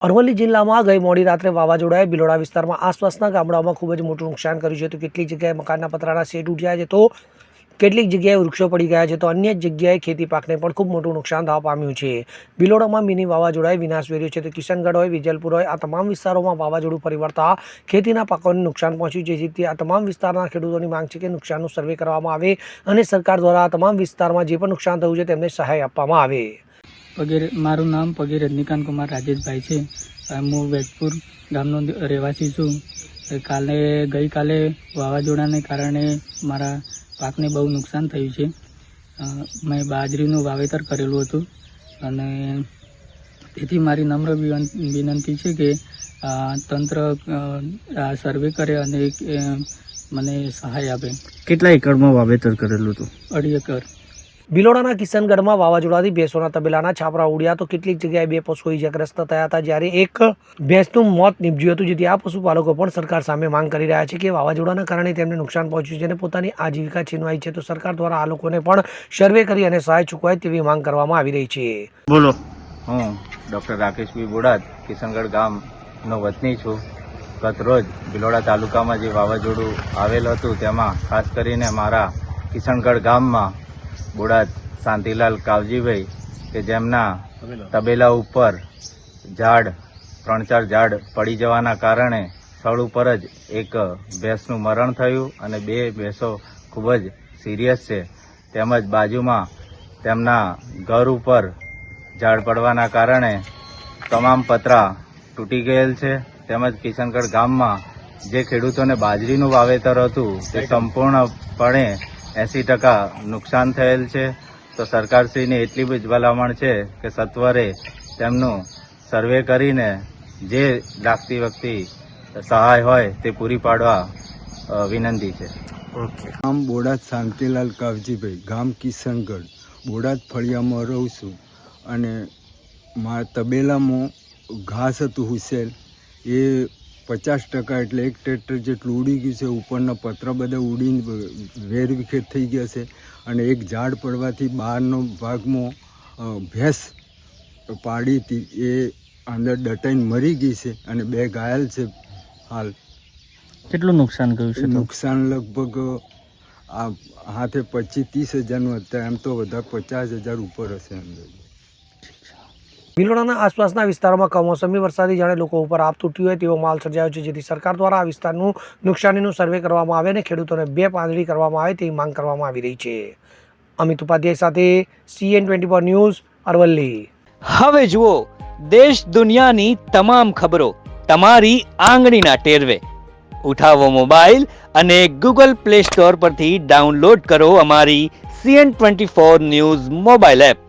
અરવલ્લી જિલ્લામાં ગઈ મોડી રાત્રે વાવાઝોડાએ ભિલોડા વિસ્તારમાં આસપાસના ગામડાઓમાં ખૂબ જ મોટું નુકસાન કર્યું છે. તો કેટલીક જગ્યાએ મકાનના પતરાના શેડ ઉડ્યા છે, તો કેટલીક જગ્યાએ વૃક્ષો પડી ગયા છે, તો અન્ય જગ્યાએ ખેતી પાકને પણ ખૂબ મોટું નુકસાન થવા પામ્યું છે. ભિલોડામાં મિની વાવાઝોડાએ વિનાશ વેર્યો છે, તો કિશનગઢ હોય, વિજલપુર હોય, આ તમામ વિસ્તારોમાં વાવાઝોડું ફરી વળતા ખેતીના પાકોને નુકસાન પહોંચ્યું છે. જેથી આ તમામ વિસ્તારના ખેડૂતોની માંગ છે કે નુકસાનનું સર્વે કરવામાં આવે અને સરકાર દ્વારા આ તમામ વિસ્તારમાં જે પણ નુકસાન થયું છે તેમને સહાય આપવામાં આવે. મારું નામ પગી રજનીકાંત કુમાર રાજેશભાઈ છે. હું વેજપુર ગામનો રહેવાસી છું. ગઈકાલે વાવાઝોડાને કારણે મારા પાકને બહુ નુકસાન થયું છે. મેં બાજરીનું વાવેતર કરેલું હતું અને તેથી મારી નમ્ર વિનંતી છે કે તંત્ર સર્વે કરે અને મને સહાય આપે. કેટલા એકરમાં વાવેતર કરેલું હતું? 2.5 એકર. ભિલોડાના કિશનગઢમાં વાવાઝોડાથી ભેંસોના તબેલાના છાપરા ઉડ્યા, તો કેટલીક જગ્યાએ 2 પશુઓ ઇજાગ્રસ્ત થયા હતા, જ્યારે એક ભેંસનું મોત નીપજ્યું હતું. જેથી આ પશુપાલકો પણ સરકાર સામે માંગ કરી રહ્યા છે કે વાવાઝોડાના કારણે તેમને નુકસાન પહોંચ્યું છે અને પોતાની આજીવિકા છીનવાઈ છે, તો સરકાર દ્વારા આ લોકોને પણ સર્વે કરી અને સહાય ચૂકવાય તેવી માંગ કરવામાં આવી રહી છે. બોલો. હું ડૉક્ટર રાકેશભાઈ બોડાદ કિશનગઢ ગામનો વતની છું. ગત રોજ ભિલોડા તાલુકામાં જે વાવાઝોડું આવેલ હતું તેમાં ખાસ કરીને મારા કિશનગઢ ગામમાં બોડાદ શાંતિલાલ કાવજીભાઈ કે જેમના તબેલા ઉપર 3-4 ઝાડ પડી જવાના કારણે સ્થળ ઉપર જ એક ભેંસનું મરણ થયું અને 2 ભેંસો ખૂબ જ સિરિયસ છે. તેમજ બાજુમાં તેમના ઘર ઉપર ઝાડ પડવાના કારણે તમામ પતરા તૂટી ગયેલ છે. તેમજ કિશનગઢ ગામમાં જે ખેડૂતોને બાજરીનું વાવેતર હતું તે સંપૂર્ણપણે 80% નુકસાન થયેલ છે. તો સરકારશ્રીની એટલી જ ભલામણ છે કે સત્વરે તેમનું સર્વે કરીને જે લાગતી વખતે સહાય હોય તે પૂરી પાડવા વિનંતી છે. ગામ બોડાદ શાંતિલાલ કાવજીભાઈ, ગામ કિશનગઢ, બોડાદ ફળિયામાં રહું છું અને મારા તબેલામાં ઘાસ હતું હુસેલ, એ 50% એટલે 1 ટ્રેક્ટર જેટલું ઉડી ગયું છે. ઉપરના પતરા બધા ઉડીને વેરવિખેર થઈ ગયા છે અને એક ઝાડ પડવાથી બહારનો ભાગમાં ભેંસ પાડી હતી, એ અંદર દટાઈને મરી ગઈ છે અને 2 ઘાયલ છે. હાલ કેટલું નુકસાન કર્યું છે? નુકસાન લગભગ આ હાથે 25-30 હજારનું હતા, એમ તો વધારે 50,000 ઉપર હશે અંદર. ભિલોડાના આસપાસના વિસ્તારોમાં કમોસમી વરસાદથી જાણે લોકો ઉપર આપ તૂટ્યું હોય તેવો માલ સર્જાયો છે. જેથી સરકાર દ્વારા આ વિસ્તારનું નુકસાનીનું સર્વે કરવામાં આવે અને ખેડૂતોને 2 પાંદડી કરવામાં આવે તેવી માંગ કરવામાં આવી રહી છે. અમિત ઉપાધ્યાય સાથે CN24 ન્યૂઝ, અરવલ્લી. હવે જુઓ દેશ દુનિયાની તમામ ખબરો તમારી આંગળીના ટેરવે. ઉઠાવો મોબાઈલ અને Google Play Store પરથી ડાઉનલોડ કરો અમારી CN24 ન્યૂઝ મોબાઈલ એપ.